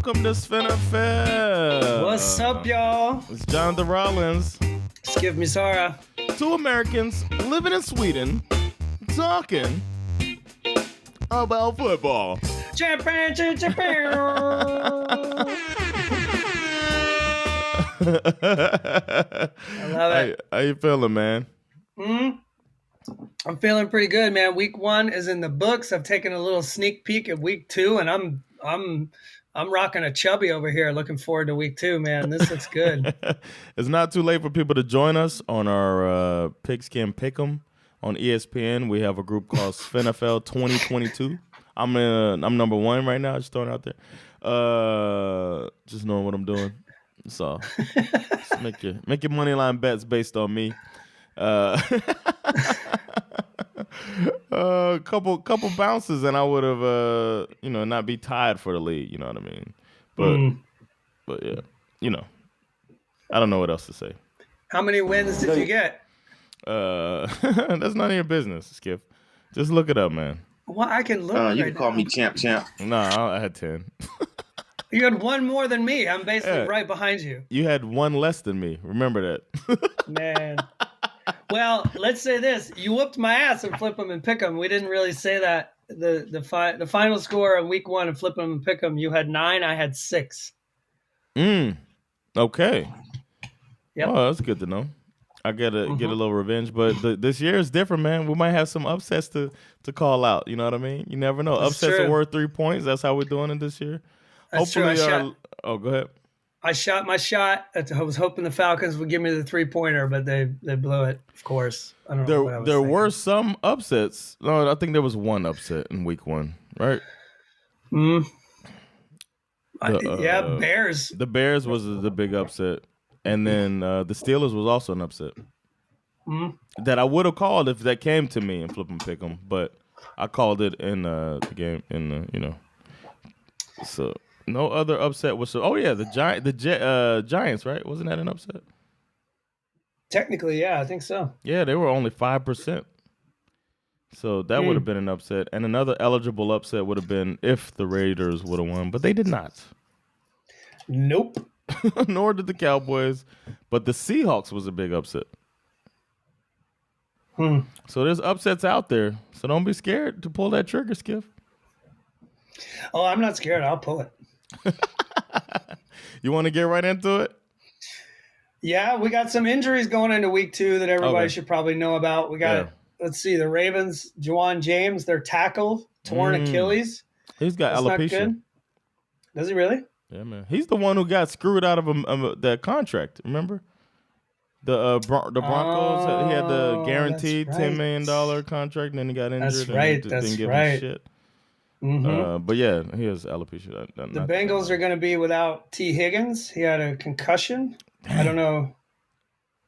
Welcome to SveNFL. What's up, y'all? It's Jon Rollins. Skip Misara. Two Americans living in Sweden talking about football. Japan. I love it. How you feeling, man? I'm feeling pretty good, man. Week 1 is in the books. I've taken a little sneak peek at week 2, and I'm rocking a chubby over here. Looking forward to week 2, man. This looks good. It's not too late for people to join us on our Pigskin Pick'em on ESPN. We have a group called SveNFL 2022. I'm number 1 right now. Just throwing it out there. Just knowing what I'm doing. So just make your money line bets based on me. Couple bounces and I would have not be tied for the lead, you know what I mean? But yeah, I don't know what else to say. How many wins did you get? That's none of your business, Skip. Just look it up, man. Well, I can look. You can call me champ. Nah, I had 10. You had one more than me. I'm basically right behind you. You had one less than me. Remember that. Man. Well, let's say this. You whooped my ass in Flip 'em and Pick 'em. We didn't really say that. The final score of week 1 in Flip 'em and Pick 'em, you had 9, I had 6. Okay. Yep. Oh, that's good to know. I get a little revenge, but this year is different, man. We might have some upsets to call out. You know what I mean? You never know. That's Upsets true. are worth 3 points. That's how we're doing it this year. That's Hopefully, true. go ahead. I shot my shot. I was hoping the Falcons would give me the 3-pointer, but they blew it, of course. I don't know what I was There thinking. were some upsets. No, I think there was one upset in week 1, right? Bears. The Bears was the big upset. And then the Steelers was also an upset. That I would have called if that came to me and Flip 'em Pick 'em, but I called it in the game So no other upset was. The Giants, right? Wasn't that an upset? Technically, yeah, I think so. Yeah, they were only 5%. So that would have been an upset. And another eligible upset would have been if the Raiders would have won, but they did not. Nope. Nor did the Cowboys. But the Seahawks was a big upset. So there's upsets out there. So don't be scared to pull that trigger, Skip. Oh, I'm not scared. I'll pull it. You want to get right into it? Yeah, we got some injuries going into week 2 that everybody should probably know about. We got, let's see, the Ravens, Juwan James, their tackle, torn Achilles. He's got That's alopecia. not good. Does he really? Yeah, man. He's the one who got screwed out of that contract. Remember the Broncos? He had the guaranteed $10 million contract, and then he got injured. That's right. And didn't give him shit. But yeah, he has alopecia. The Bengals are going to be without T. Higgins. He had a concussion. I don't know.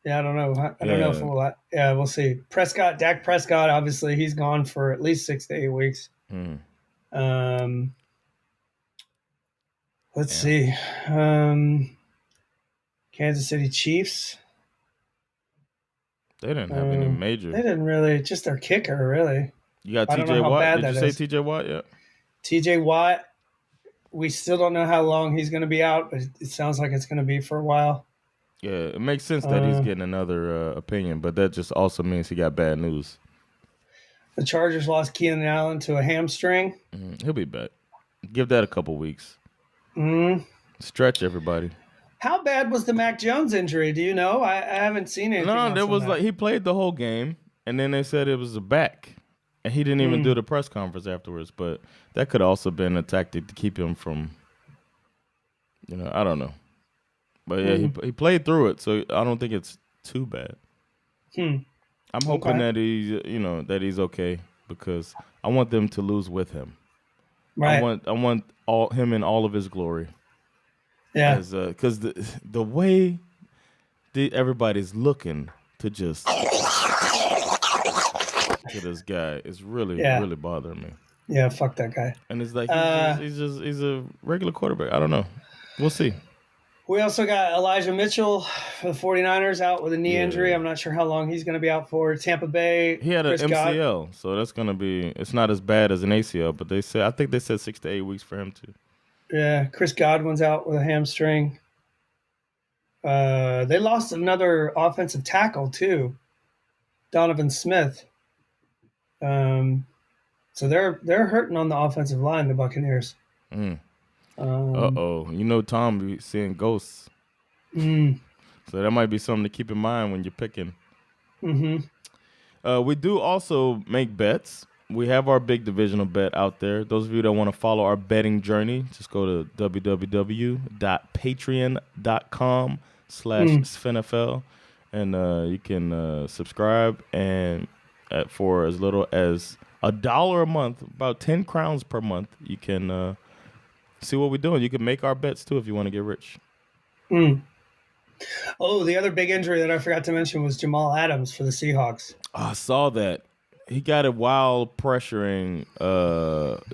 Yeah, I don't know. I don't know if we'll. Yeah, we'll see. Dak Prescott, obviously, he's gone for at least 6 to 8 weeks. Let's see. Kansas City Chiefs. They didn't have any major. They didn't really. Just their kicker, really. You got I don't T.J. know how Watt. bad Did you that say is. T.J. Watt yet? T.J. Watt. We still don't know how long he's going to be out, but it sounds like it's going to be for a while. Yeah, it makes sense that he's getting another opinion, but that just also means he got bad news. The Chargers lost Keenan Allen to a hamstring. He'll be back. Give that a couple weeks. Stretch everybody. How bad was the Mac Jones injury? Do you know? I haven't seen anything. No, else there on was that. like he played the whole game, and then they said it was a back, and he didn't even do the press conference afterwards. But that could also been a tactic to keep him from, I don't know. But yeah, he played through it, so I don't think it's too bad. I'm hoping that he's okay because I want them to lose with him. Right. I want him in all of his glory. Yeah. Because the way everybody's looking to just to this guy is really really bothering me. Yeah, fuck that guy. And it's like he's a regular quarterback. I don't know. We'll see. We also got Elijah Mitchell for the 49ers out with a knee injury. I'm not sure how long he's going to be out for. Tampa Bay. He had an Chris God- MCL, so that's going to be – it's not as bad as an ACL, but I think they said 6 to 8 weeks for him too. Yeah, Chris Godwin's out with a hamstring. They lost another offensive tackle too, Donovan Smith. So they're hurting on the offensive line, the Buccaneers. You Tom be seeing ghosts. So that might be something to keep in mind when you're picking. We do also make bets. We have our big divisional bet out there. Those of you that want to follow our betting journey, just go to www.patreon.com/SveNFL, and you can subscribe. And for as little as $1 a month, about 10 crowns per month, you can see what we're doing. You can make our bets too if you want to get rich. Oh, the other big injury that I forgot to mention was Jamal Adams for the Seahawks. I saw that. He got it while pressuring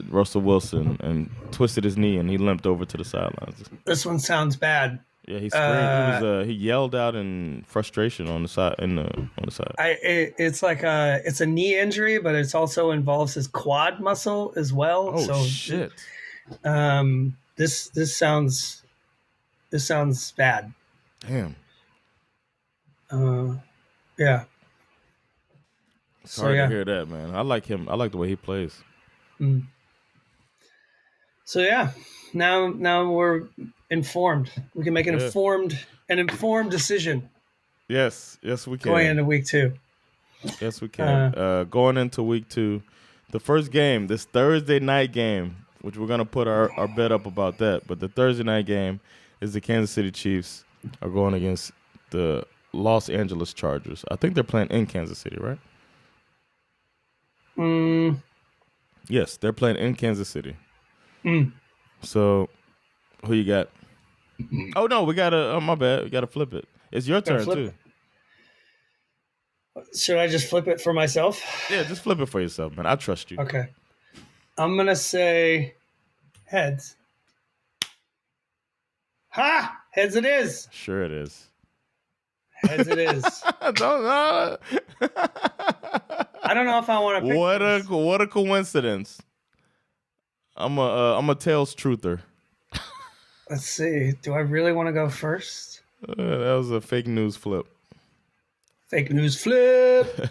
Russell Wilson and twisted his knee, and he limped over to the sidelines. This one sounds bad. Yeah, he screamed. He yelled out in frustration on the side. On the side. It's like it's a knee injury, but it also involves his quad muscle as well. Oh shit! This sounds bad. Damn. Yeah. It's hard to hear that, man. I like him. I like the way he plays. So yeah, now we're informed. We can make an informed decision. Yes, we can. Going into week 2. Yes, we can. Going into week 2, the first game, this Thursday night game, which we're gonna put our bet up about that. But the Thursday night game is the Kansas City Chiefs are going against the Los Angeles Chargers. I think they're playing in Kansas City, right? Yes, they're playing in Kansas City. So, who you got? Oh no, we gotta. Oh my bad, we gotta flip it. It's your turn too. Should I just flip it for myself? Yeah, just flip it for yourself, man. I trust you. Okay. I'm gonna say heads. Ha! Heads it is. Sure it is. Heads it is. I don't know. I don't know if I want to pick what a coincidence. I'm a tails truther. Let's see. Do I really want to go first? That was a fake news flip. Fake news flip.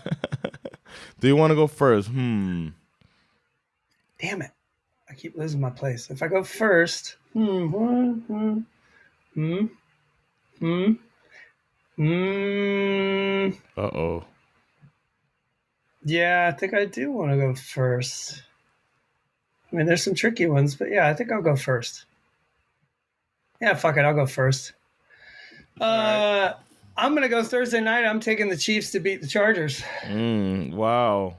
Do you want to go first? Damn it. I keep losing my place. If I go first, Uh-oh. Yeah, I think I do want to go first. I mean, there's some tricky ones, but yeah, I think I'll go first. Yeah, fuck it, I'll go first. Right. I'm going to go Thursday night. I'm taking the Chiefs to beat the Chargers. Wow.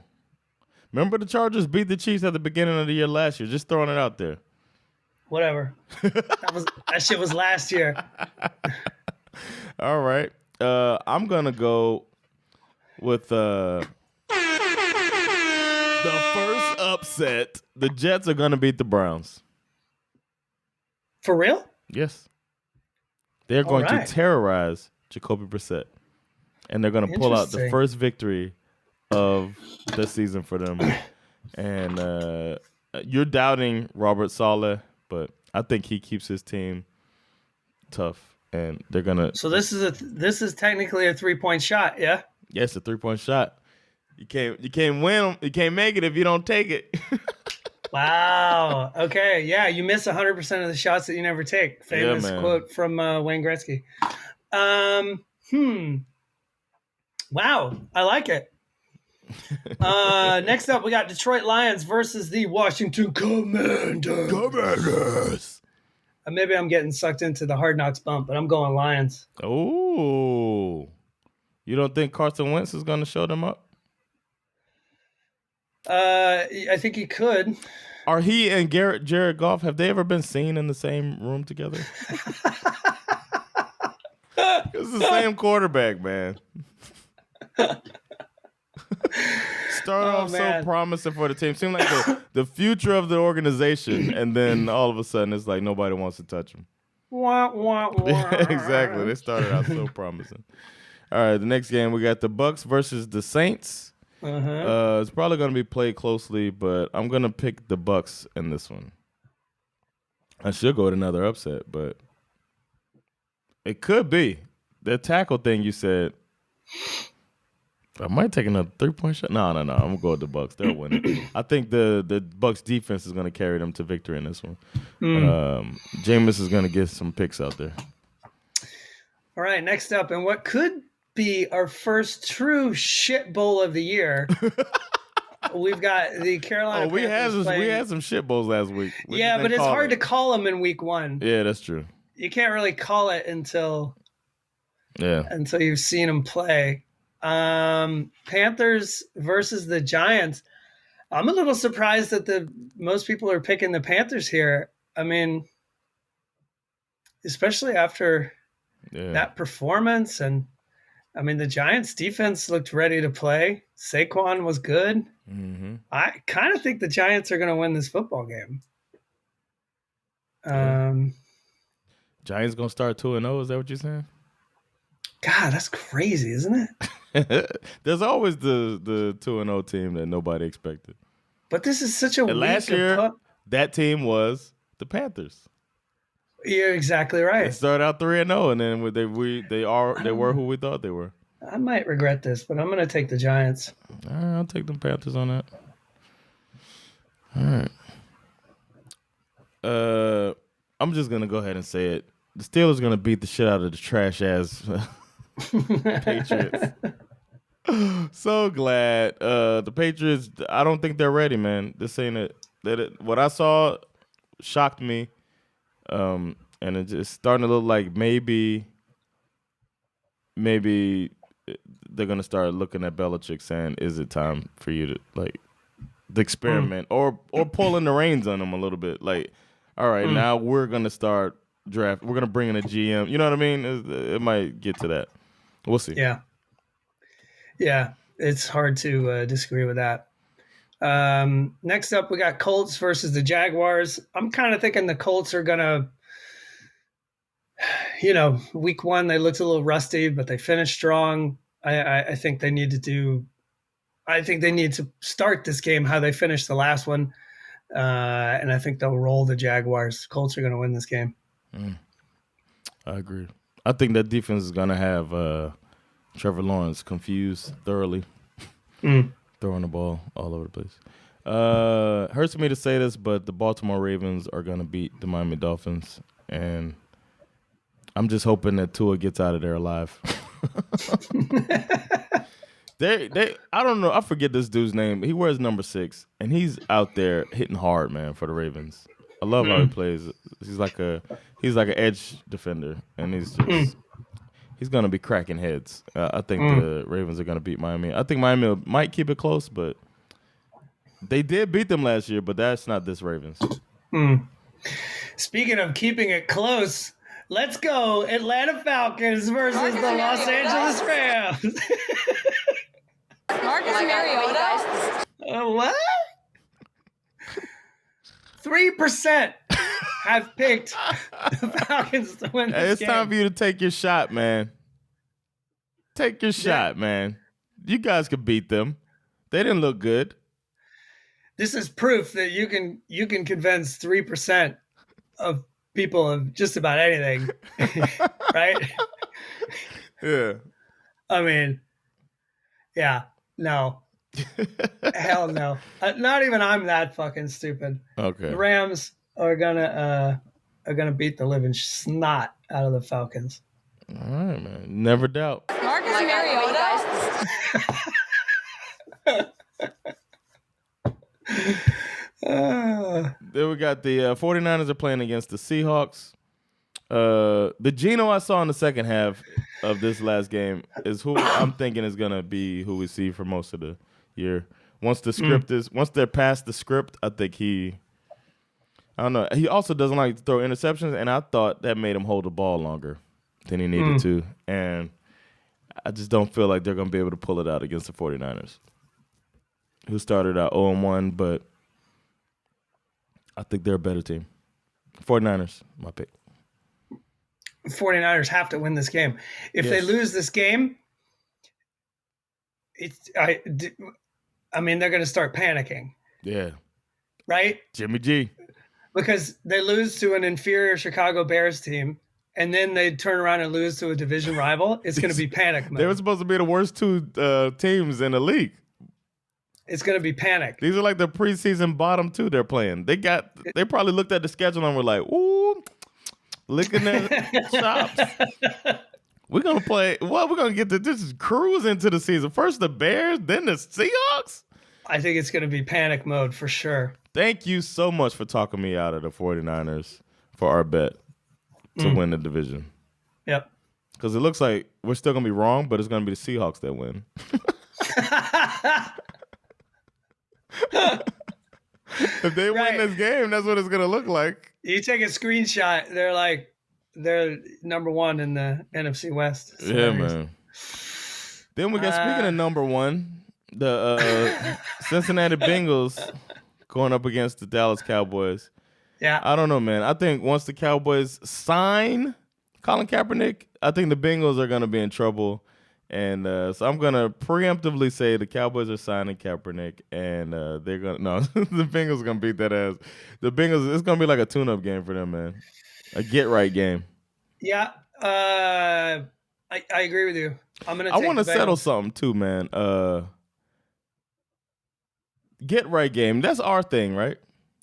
Remember the Chargers beat the Chiefs at the beginning of the year last year? Just throwing it out there. Whatever. That shit was last year. All right. I'm going to go with the first upset. The Jets are going to beat the Browns. For real? Yes. They're going to terrorize Jacoby Brissett. And they're going to pull out the first victory of the season for them. And you're doubting Robert Saleh, but I think he keeps his team tough. And they're going to... So this is technically a 3-point shot, yeah? Yes, a 3-point shot. You can't win. You can't make it if you don't take it. Wow. Okay. Yeah, you miss 100% of the shots that you never take. Famous quote from Wayne Gretzky. Wow. I like it. Next up, we got Detroit Lions versus the Washington Commanders. Maybe I'm getting sucked into the Hard Knocks bump, but I'm going Lions. Oh. You don't think Carson Wentz is going to show them up? I think he could. Are he and Jared Goff, have they ever been seen in the same room together? It's the same quarterback, man. Started off so promising for the team. Seemed like the future of the organization, and then all of a sudden it's like nobody wants to touch him. Exactly. They started out so promising. All right, the next game we got the Bucks versus the Saints. It's probably going to be played closely, but I'm going to pick the Bucks in this one. I should go with another upset, but it could be. The tackle thing you said, I might take another 3-point shot. No. I'm gonna go with the Bucks. They'll win it. I think the Bucks defense is gonna carry them to victory in this one. Jameis is gonna get some picks out there. All right, next up, and what could be our first true shit bowl of the year. We've got the Carolina. We had some shit bowls last week. Yeah, but it's hard to call them in week one. Yeah, that's true. You can't really call it until you've seen them play. Panthers versus the Giants. I'm a little surprised that most people are picking the Panthers here. I mean, especially after that performance, and I mean the Giants defense looked ready to play. Saquon was good. Mm-hmm. I kind of think the Giants are going to win this football game. Giants going to start 2-0. Is that what you're saying? God, that's crazy, isn't it? There's always the 2-0 team that nobody expected. But this is such a week last year, that team was the Panthers. You're exactly right. They started out 3-0, and then they were who we thought they were. I might regret this, but I'm going to take the Giants. All right, I'll take the Panthers on that. All right. I'm just going to go ahead and say it. The Steelers are going to beat the shit out of the trash-ass Patriots. So glad. The Patriots, I don't think they're ready, man. This ain't it. What I saw shocked me, and it's just starting to look like maybe they're going to start looking at Belichick saying, is it time for you to, the experiment or pulling the reins on them a little bit? All right, now we're going to start draft. We're going to bring in a GM. You know what I mean? It might get to that. We'll see. Yeah. Yeah, it's hard to disagree with that. Next up, we got Colts versus the Jaguars. I'm kind of thinking the Colts are going to, week one, they looked a little rusty, but they finished strong. I think they need to start this game how they finished the last one. And I think they'll roll the Jaguars. Colts are going to win this game. I agree. I think that defense is going to have Trevor Lawrence confused thoroughly, throwing the ball all over the place. Hurts me to say this, but the Baltimore Ravens are going to beat the Miami Dolphins, and I'm just hoping that Tua gets out of there alive. I don't know. I forget this dude's name. He wears number 6, and he's out there hitting hard, man, for the Ravens. I love how he plays. He's like an edge defender, and he's gonna be cracking heads. I think the Ravens are gonna beat Miami. I think Miami might keep it close, but they did beat them last year. But that's not this Ravens. Speaking of keeping it close, let's go Atlanta Falcons versus the Los Angeles Rams. Marcus Mariota? What? 3% have picked the Falcons to win this game. It's time for you to take your shot, man. Take your shot, man. You guys could beat them. They didn't look good. This is proof that you can convince 3% of people of just about anything, right? Yeah. I mean, yeah. No. Hell no. Not even I'm that fucking stupid. Okay. The Rams are gonna beat the living snot out of the Falcons. All right, man. Never doubt. Marcus Mariota. Then we got the 49ers are playing against the Seahawks. The Geno I saw in the second half of this last game is who I'm thinking is going to be who we see for most of the year. Once they're past the script, I think I don't know. He also doesn't like to throw interceptions, and I thought that made him hold the ball longer than he needed to. And I just don't feel like they're going to be able to pull it out against the 49ers, who started out 0-1, but I think they're a better team. 49ers, my pick. 49ers have to win this game. If they lose this game, I mean, they're going to start panicking. Yeah. Right? Jimmy G. because they lose to an inferior Chicago Bears team, and then they turn around and lose to a division rival. It's going to be panic mode. They were supposed to be the worst two teams in the league. It's going to be panic. These are like the preseason bottom two they're playing. They probably looked at the schedule and were like, ooh, licking their chops. We're going to play, we're going to get this is cruise into the season. First the Bears, then the Seahawks. I think it's going to be panic mode for sure. Thank you so much for talking me out of the 49ers for our bet to win the division. Yep. Because it looks like we're still going to be wrong, but it's going to be the Seahawks that win. If they win this game, that's what it's going to look like. You take a screenshot, they're number one in the NFC West. Yeah, man. Then we got, speaking of number one, the Cincinnati Bengals going up against the Dallas Cowboys. Yeah. I don't know, man. I think once the Cowboys sign Colin Kaepernick, I think the Bengals are going to be in trouble. And so I'm going to preemptively say the Cowboys are signing Kaepernick, and they're going to – no, the Bengals are going to beat that ass. The Bengals – it's going to be like a tune-up game for them, man. A get-right game. Yeah. I agree with you. I want to settle something too, man. Get-right game. That's our thing, right?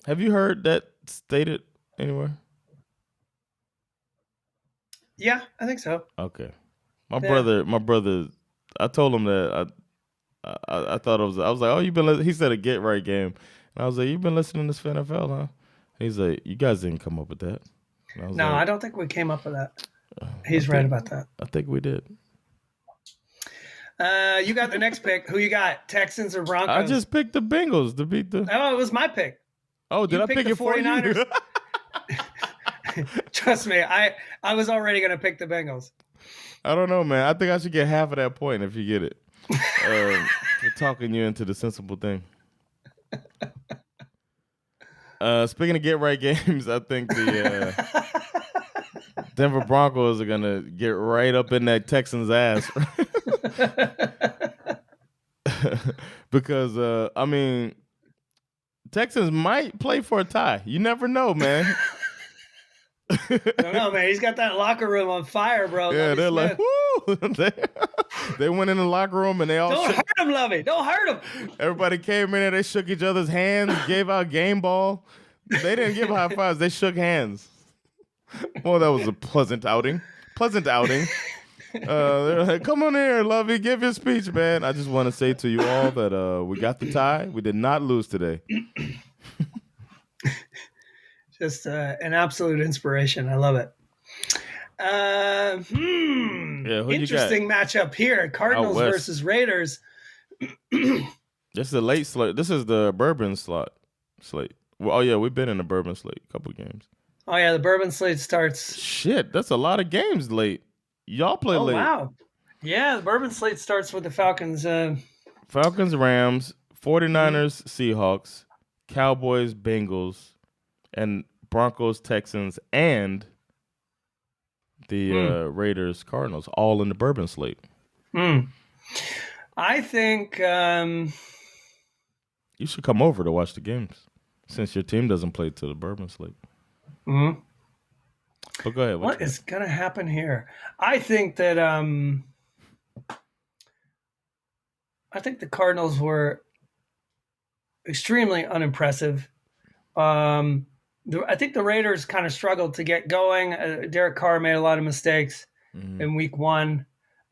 Have you heard that stated anywhere? Yeah, I think so. Okay. My brother, I told him that I thought it was, I was like, oh, he said a get right game. And I was like, you've been listening to SveNFL, huh? He's like, you guys didn't come up with that. No, I don't think we came up with that. He's right about that. I think we did. You got the next pick. Who you got? Texans or Broncos? I just picked the Bengals to beat the. Oh, it was my pick. Oh, did I pick it for 49ers? You? Trust me, I was already going to pick the Bengals. I don't know, man. I think I should get half of that point if you get it. For talking you into the sensible thing. Speaking of get right games, I think the Denver Broncos are going to get right up in that Texans' ass. Because, I mean, Texans might play for a tie. You never know, man. I don't know, man. He's got that locker room on fire, bro. Yeah, Lovie they're Smith. like, woo! They went in the locker room and they all Don't hurt him, Lovey. Don't hurt him. Everybody came in there. They shook each other's hands, gave out game ball. They didn't give high fives. They shook hands. Well, that was a pleasant outing. They're like, come on here, Lovey. Give your speech, man. I just want to say to you all that we got the tie. We did not lose today. Just an absolute inspiration. I love it. Yeah, interesting matchup here. Cardinals versus Raiders. This is a late slate. This is the bourbon slate. Well, oh, yeah, we've been in the bourbon slate a couple games. Oh, yeah, the bourbon slate starts. Shit, that's a lot of games late. Y'all play late. Oh, wow. Yeah, the bourbon slate starts with the Falcons. Falcons, Rams, 49ers, Seahawks, Cowboys, Bengals, and Broncos, Texans, and the Raiders, Cardinals, all in the bourbon slate. I think you should come over to watch the games since your team doesn't play to the bourbon slate. Mm-hmm. But go ahead. What is going to happen here? I think that I think the Cardinals were extremely unimpressive. I think the Raiders kind of struggled to get going. Derek Carr made a lot of mistakes in week one.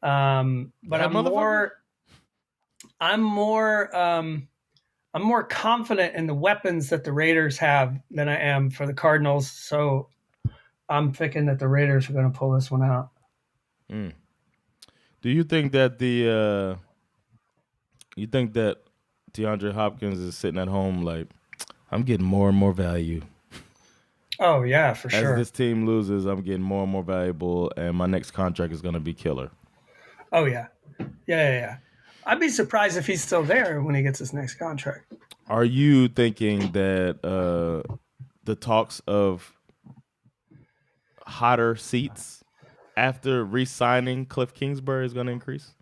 But I'm more confident in the weapons that the Raiders have than I am for the Cardinals. So I'm thinking that the Raiders are going to pull this one out. Do you think that DeAndre Hopkins is sitting at home like, I'm getting more and more value? Oh, yeah, for sure. As this team loses, I'm getting more and more valuable, and my next contract is going to be killer. Oh, yeah. Yeah. I'd be surprised if he's still there when he gets his next contract. Are you thinking that the talks of hotter seats after re-signing Cliff Kingsbury is going to increase?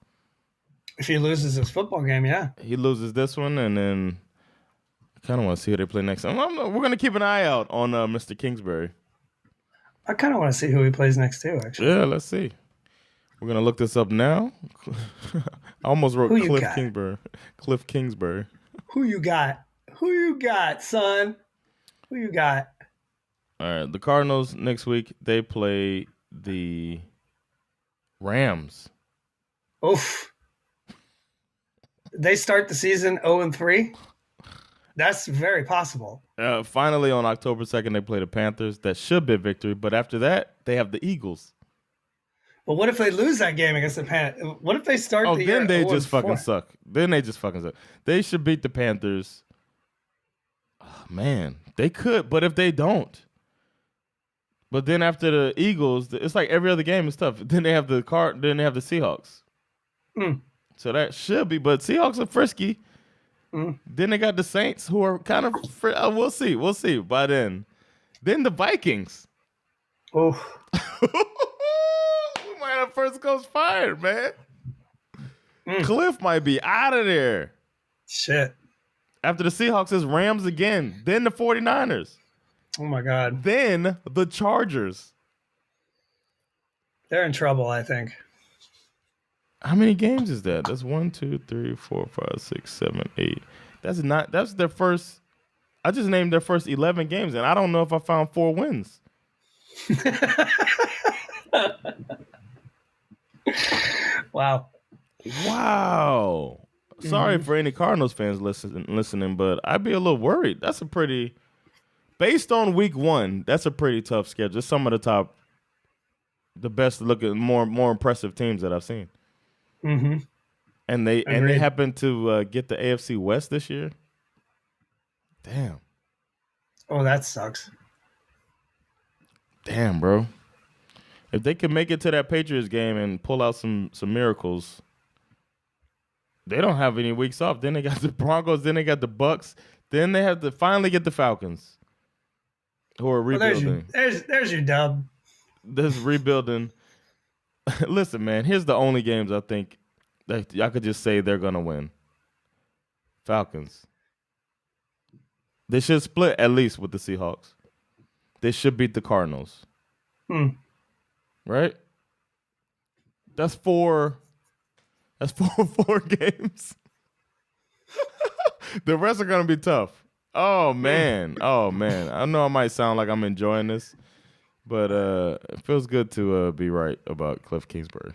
If he loses his football game, yeah. He loses this one, and then kind of want to see who they play next. We're going to keep an eye out on Mr. Kingsbury. I kind of want to see who he plays next too. Actually, Yeah, let's see. We're going to look this up now. I almost wrote Cliff Kingsbury. Cliff Kingsbury. Who you got? Who you got, son? Who you got? All right, the Cardinals next week, they play the Rams. Oof. They start the season 0-3. That's very possible. Finally, on October 2nd, they play the Panthers. That should be a victory. But after that, they have the Eagles. But what if they lose that game against the Panthers? What if they start the year then they 0-4? just fucking suck. Then they just fucking suck. They should beat the Panthers. Oh, man, they could. But if they don't. But then after the Eagles, it's like every other game is tough. Then they have the Then they have the Seahawks. So that should be. But Seahawks are frisky. Then they got the Saints, who are kind of. We'll see. We'll see by then. Then the Vikings. Oh. We might have first coach fired, man. Cliff might be out of there. Shit. After the Seahawks is Rams again. Then the 49ers. Oh, my God. Then the Chargers. They're in trouble, I think. How many games is that? That's 1, 2, 3, 4, 5, 6, 7, 8. That's their first. I just named their first 11 games, and I don't know if I found 4 wins. Wow. Sorry for any Cardinals fans listening, but I'd be a little worried. That's a pretty, based on week 1, that's a pretty tough schedule. It's some of the best looking, more impressive teams that I've seen. Mm-hmm. And they happen to get the AFC West this year. Damn. Oh, that sucks. Damn, bro. If they can make it to that Patriots game and pull out some miracles, they don't have any weeks off. Then they got the Broncos. Then they got the Bucks. Then they have to finally get the Falcons, who are rebuilding. There's your dub. This rebuilding. Listen, man. Here's the only games I think that I could just say they're gonna win. Falcons. They should split at least with the Seahawks. They should beat the Cardinals. Right? That's four games. The rest are gonna be tough. Oh man. I know I might sound like I'm enjoying this, but it feels good to be right about Cliff Kingsbury.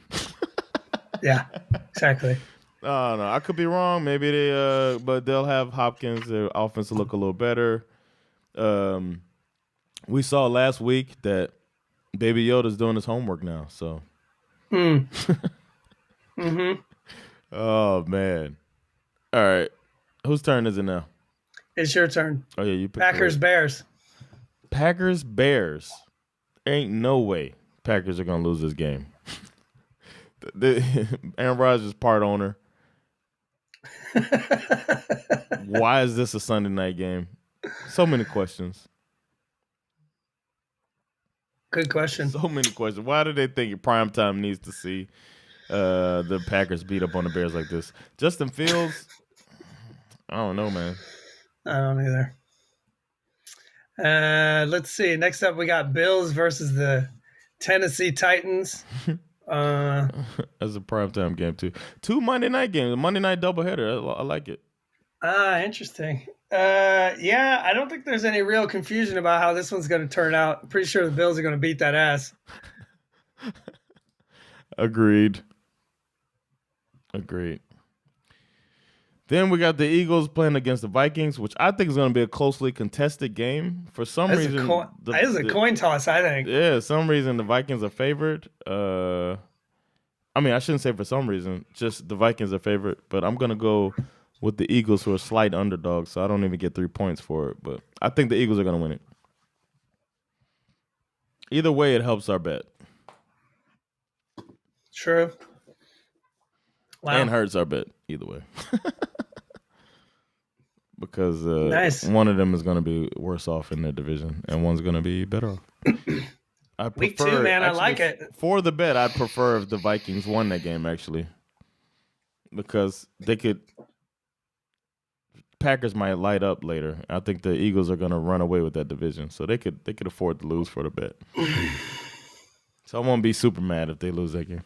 Yeah, exactly. No, I could be wrong. Maybe but they'll have Hopkins. Their offense will look a little better. We saw last week that Baby Yoda's doing his homework now. So. Mm-hmm. Oh man. All right. Whose turn is it now? It's your turn. Oh yeah, you picked Packers, Bears. Packers, Bears. Ain't no way Packers are gonna lose this game. Aaron Rodgers is part owner. Why is this a Sunday night game? So many questions. Good question. So many questions. Why do they think primetime needs to see the Packers beat up on the Bears like this? Justin Fields, I don't know, man. I don't either. Let's see. Next up, we got Bills versus the Tennessee Titans. That's a primetime game, too. 2 Monday night games. A Monday night doubleheader. I like it. Interesting. Yeah, I don't think there's any real confusion about how this one's going to turn out. I'm pretty sure the Bills are going to beat that ass. Agreed. Then we got the Eagles playing against the Vikings, which I think is going to be a closely contested game. For some reason, it is a coin toss, I think. Yeah, some reason the Vikings are favored. I mean, I shouldn't say for some reason, just the Vikings are favored. But I'm going to go with the Eagles, who are slight underdogs, so I don't even get 3 points for it. But I think the Eagles are going to win it. Either way, it helps our bet. True. Wow. And hurts our bet, either way. Because nice. One of them is going to be worse off in their division, and one's going to be better off. Week 2, man, I like it. For the bet, I'd prefer if the Vikings won that game, actually. Because they could Packers might light up later. I think the Eagles are going to run away with that division, so they could afford to lose for the bet. So I won't be super mad if they lose that game.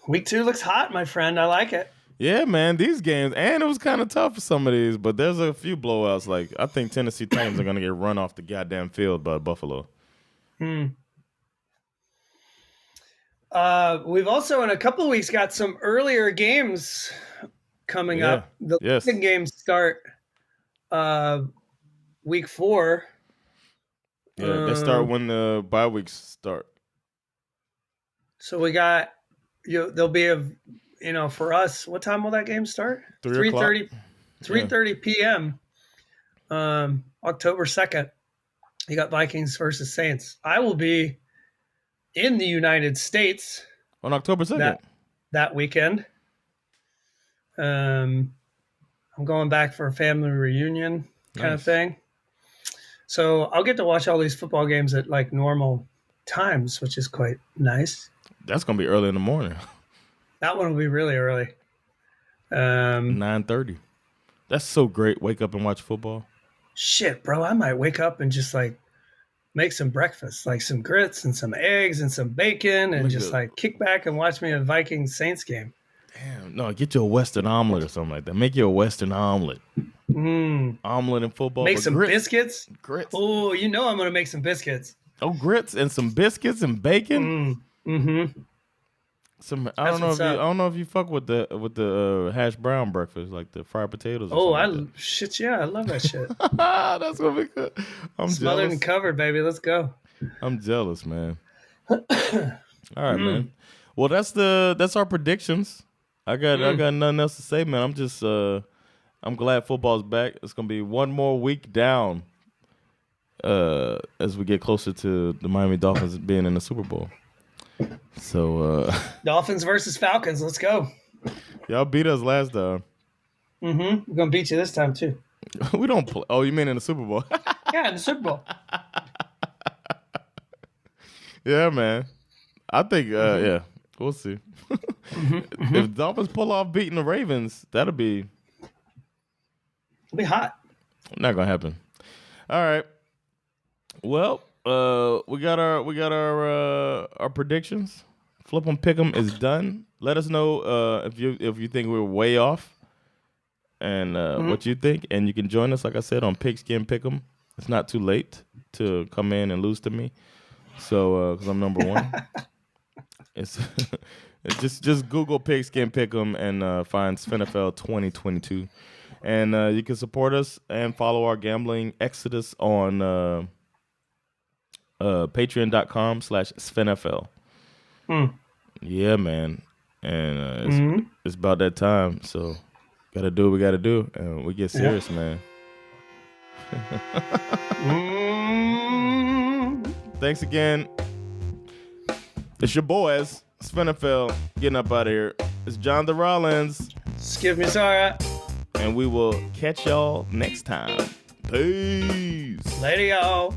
Week 2 looks hot, my friend. I like it. Yeah, man, these games, and it was kind of tough for some of these, but there's a few blowouts. Like, I think Tennessee Titans are going to get run off the goddamn field by Buffalo. We've also, in a couple of weeks, got some earlier games coming up. The second games start week 4. Yeah, they start when the bye weeks start. So we got, there'll be for us, what time will that game start? 3:30 p.m. October 2nd. You got Vikings versus Saints. I will be in the United States on October 2nd. That weekend. I'm going back for a family reunion kind of thing. So I'll get to watch all these football games at like normal times, which is quite nice. That's going to be early in the morning. That one will be really early. 9:30. That's so great. Wake up and watch football. Shit, bro. I might wake up and just like make some breakfast, like some grits and some eggs and some bacon and just like kick back and watch me a Vikings Saints game. Damn. No, get you a Western omelet or something like that. Make you a Western omelet. Omelet and football. Make some biscuits. Grits. Oh, I'm going to make some biscuits. Oh, grits and some biscuits and bacon. I don't know if you fuck with the hash brown breakfast, like the fried potatoes. I love that shit. That's gonna be good. I'm smothered jealous. and covered, baby. Let's go. I'm jealous, man. All right, man. Well, that's our predictions. I got nothing else to say, man. I'm just I'm glad football's back. It's gonna be one more week down as we get closer to the Miami Dolphins being in the Super Bowl. So Dolphins versus Falcons. Let's go. Y'all beat us last time. We're gonna beat you this time too. We don't play. Oh, you mean in the Super Bowl? Yeah, in the Super Bowl. Yeah, man. I think yeah, we'll see. If Dolphins pull off beating the Ravens, it'll be hot. Not gonna happen. All right. Well, we got our predictions. Flip 'em Pick 'em is done. Let us know if you think we're way off and what you think, and you can join us, like I said, on Pigskin Pick 'em. It's not too late to come in and lose to me. So because I'm number one, it's just Google Pigskin Pick 'em and find SveNFL 2022, and you can support us and follow our gambling exodus on patreon.com/SveNFL. Yeah, man. And it's about that time. So gotta do what we gotta do. And we get serious, man. Thanks again. It's your boys, SveNFL, getting up out of here. It's John the Rollins. Skip me, Zara. And we will catch y'all next time. Peace. Later, y'all.